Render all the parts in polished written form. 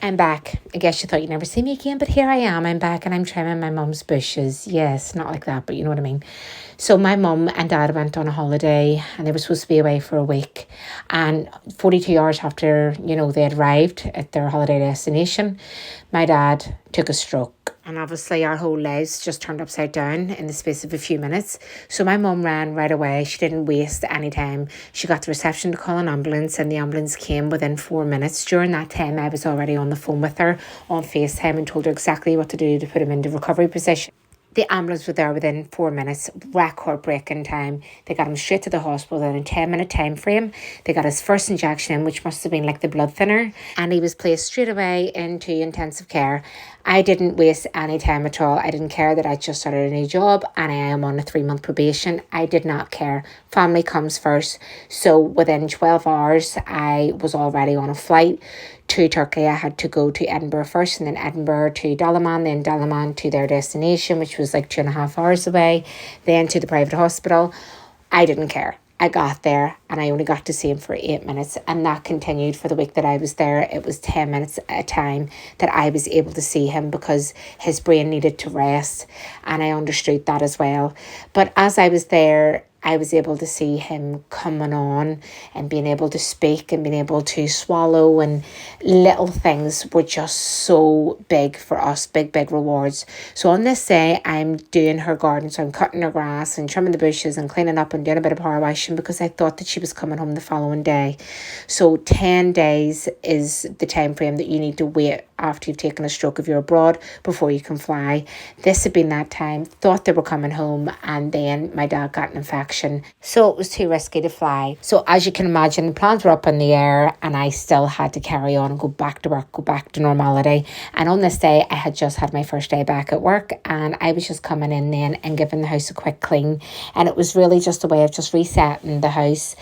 I'm back. I guess you thought you'd never see me again, but here I am. I'm back and I'm trimming my mum's bushes. Yes, not like that, but you know what I mean. So my mum and dad went on a holiday and they were supposed to be away for a week. And 42 hours after, they had arrived at their holiday destination, my dad took a stroke. And obviously our whole lives just turned upside down in the space of a few minutes. So my mum ran right away. She didn't waste any time. She got the reception to call an ambulance and the ambulance came within 4 minutes. During that time, I was already on the phone with her on FaceTime and told her exactly what to do to put him into recovery position. The ambulance were there within 4 minutes, record breaking time. They got him straight to the hospital in a 10-minute time frame. They got his first injection in, which must have been like the blood thinner, and he was placed straight away into intensive care. I didn't waste any time at all. I didn't care that I just started a new job and I am on a 3-month probation. I did not care. Family comes first. So within 12 hours, I was already on a flight to Turkey. I had to go to Edinburgh first and then Edinburgh to Dalaman, then Dalaman to their destination, which was like 2.5 hours away, then to the private hospital. I didn't care. I got there and I only got to see him for 8 minutes, and that continued for the week that I was there. It was 10 minutes at a time that I was able to see him because his brain needed to rest, and I understood that as well. But as I was there, I was able to see him coming on and being able to speak and being able to swallow, and little things were just so big for us, big rewards. So on this day, I'm doing her garden. So I'm cutting her grass and trimming the bushes and cleaning up and doing a bit of power washing because I thought that she was coming home the following day. So 10 days is the time frame that you need to wait after you've taken a stroke if you're abroad before you can fly. This had been that time. Thought they were coming home, and then my dad got an infection. So it was too risky to fly. So as you can imagine, the plans were up in the air and I still had to carry on and go back to work, go back to normality. And on this day, I had just had my first day back at work and I was just coming in then and giving the house a quick clean. And it was really just a way of just resetting the house.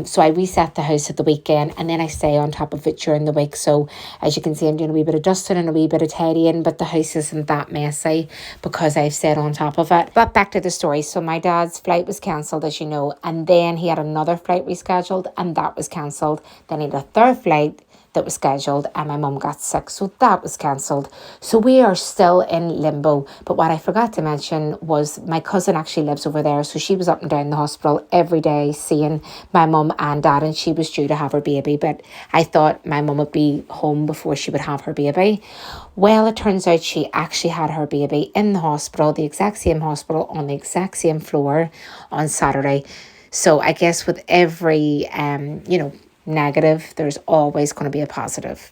So I reset the house at the weekend and then I stay on top of it during the week. So as you can see, I'm doing a wee bit of dusting and a wee bit of tidying, but the house isn't that messy because I've stayed on top of it. But back to the story. So my dad's flight was cancelled, as you know, and then he had another flight rescheduled and that was cancelled. Then he had a third flight that was scheduled and my mum got sick, so that was cancelled. So we are still in limbo. But what I forgot to mention was my cousin actually lives over there, so she was up and down the hospital every day seeing my mum and dad, and she was due to have her baby, but I thought my mum would be home before she would have her baby. Well, it turns out she actually had her baby in the hospital, the exact same hospital on the exact same floor on Saturday. So I guess with every negative, there's always going to be a positive.